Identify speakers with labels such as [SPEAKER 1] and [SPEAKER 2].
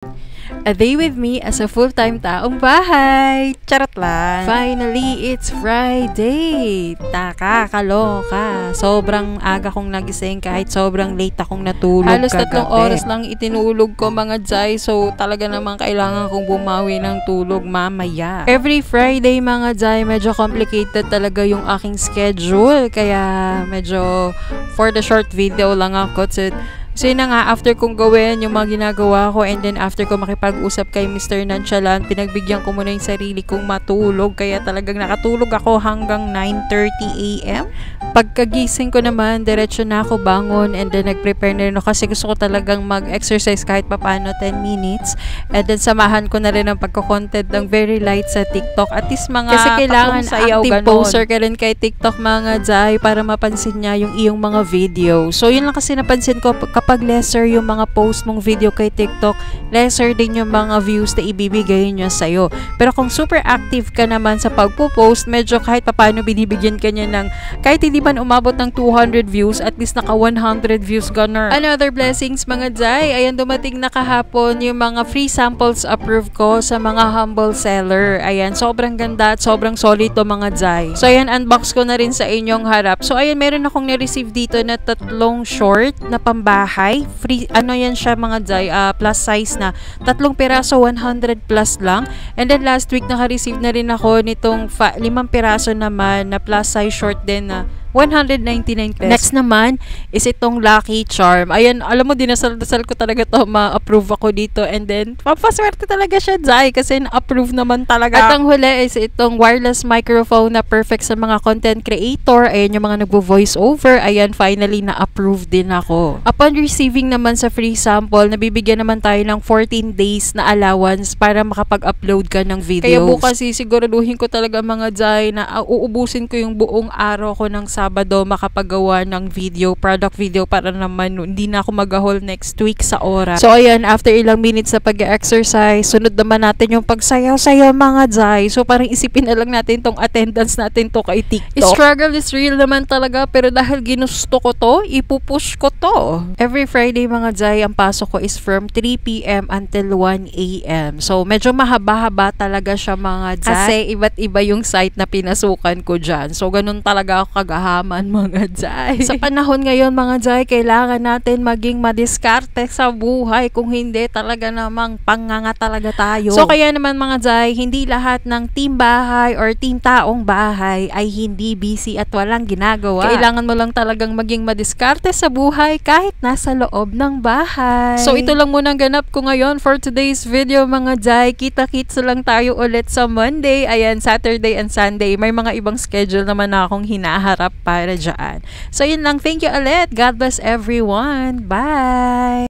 [SPEAKER 1] A day with me as a full-time taong bahay. Charot lang. Finally, it's Friday. Nakakaloka. Sobrang aga kong nagising kahit sobrang late akong natulog
[SPEAKER 2] Halos
[SPEAKER 1] kagabi.
[SPEAKER 2] 3 oras lang itinulog ko mga Jai. So talaga namang kailangan kong bumawi ng tulog mamaya.
[SPEAKER 1] Every Friday mga Jai, medyo complicated talaga yung aking schedule. Kaya medyo for the short video lang ako. So yun na nga, after kong gawin yung mga ginagawa ko and then after ko makipag-usap kay Mr. Nonchalant, pinagbigyan ko muna yung sarili kong matulog. Kaya talagang nakatulog ako hanggang 9:30 AM. Pagkagising ko naman, diretso na ako bangon and then nag-prepare na rin ako kasi gusto ko talagang mag-exercise kahit papano 10 minutes. And then samahan ko na rin ang pagko-content ng very light sa TikTok. At least mga
[SPEAKER 2] Kasi kailangan
[SPEAKER 1] sayaw, active
[SPEAKER 2] ganon.
[SPEAKER 1] poster ka rin kay TikTok mga Jai para mapansin niya yung iyong mga video. So yun lang kasi napansin ko, kapag lesser yung mga post mong video kay TikTok, lesser din yung mga views na ibibigay niya sa'yo. Pero kung super active ka naman sa pagpo-post, medyo kahit papano binibigyan ka niya ng, kahit hindi man umabot ng 200 views, at least naka 100 views gunner. Another blessings mga Jai, ayan dumating na kahapon yung mga free samples approved ko sa mga humble seller. Ayan, sobrang ganda at sobrang solid to mga Jai. So ayan, unbox ko na rin sa inyong harap. So ayan, meron akong na-receive dito na 3 short na pambahay. Free, ano yan siya mga Jai, plus size na 3 piraso, 100 plus lang. And then last week naka-receive na rin ako nitong 5 piraso naman na plus size short din na 199 pesos. Next naman is itong Lucky Charm. Ayan, alam mo, dinasal-dasal ko talaga to ma-approve ako dito. And then, papaswerte talaga siya, Jai, kasi na-approve naman talaga. At ang huli is itong wireless microphone na perfect sa mga content creator. Ayan, yung mga nagvo-voice over. Ayan, finally na-approve din ako. Upon receiving naman sa free sample, nabibigyan naman tayo ng 14 days na allowance para makapag-upload ka ng videos.
[SPEAKER 2] Kaya bukas siguraduhin ko talaga mga Jai na uubusin ko yung buong araw ko ng Sabado makapagawa ng video, product video, para naman hindi na ako mag-haul next week sa oras.
[SPEAKER 1] So ayan, after ilang minutes sa pag-exercise, sunod naman natin yung pagsayaw-sayaw mga Jai. So parang isipin na lang natin tong attendance natin to kay TikTok.
[SPEAKER 2] Struggle is real naman talaga, pero dahil ginusto ko to, ipupush ko to.
[SPEAKER 1] Every Friday mga Jai, ang pasok ko is from 3 PM until 1 AM. So medyo mahaba-haba talaga siya mga Jai. Kasi iba't iba yung site na pinasukan ko dyan. So ganun talaga ako kagahaman mga Jai.
[SPEAKER 2] Sa panahon ngayon mga Jai, kailangan natin maging madiskarte sa buhay. Kung hindi, talaga namang panganga talaga tayo.
[SPEAKER 1] So kaya naman mga Jai, hindi lahat ng team bahay or team taong bahay ay hindi busy at walang ginagawa.
[SPEAKER 2] Kailangan mo lang talagang maging madiskarte sa buhay kahit nasa loob ng bahay.
[SPEAKER 1] So ito lang muna ang ganap ko ngayon for today's video mga Jai. Kita-kits lang tayo ulit sa Monday. Ayan, Saturday and Sunday. May mga ibang schedule naman na akong hinaharap para dyan. So yun lang. Thank you ulit. God bless everyone. Bye!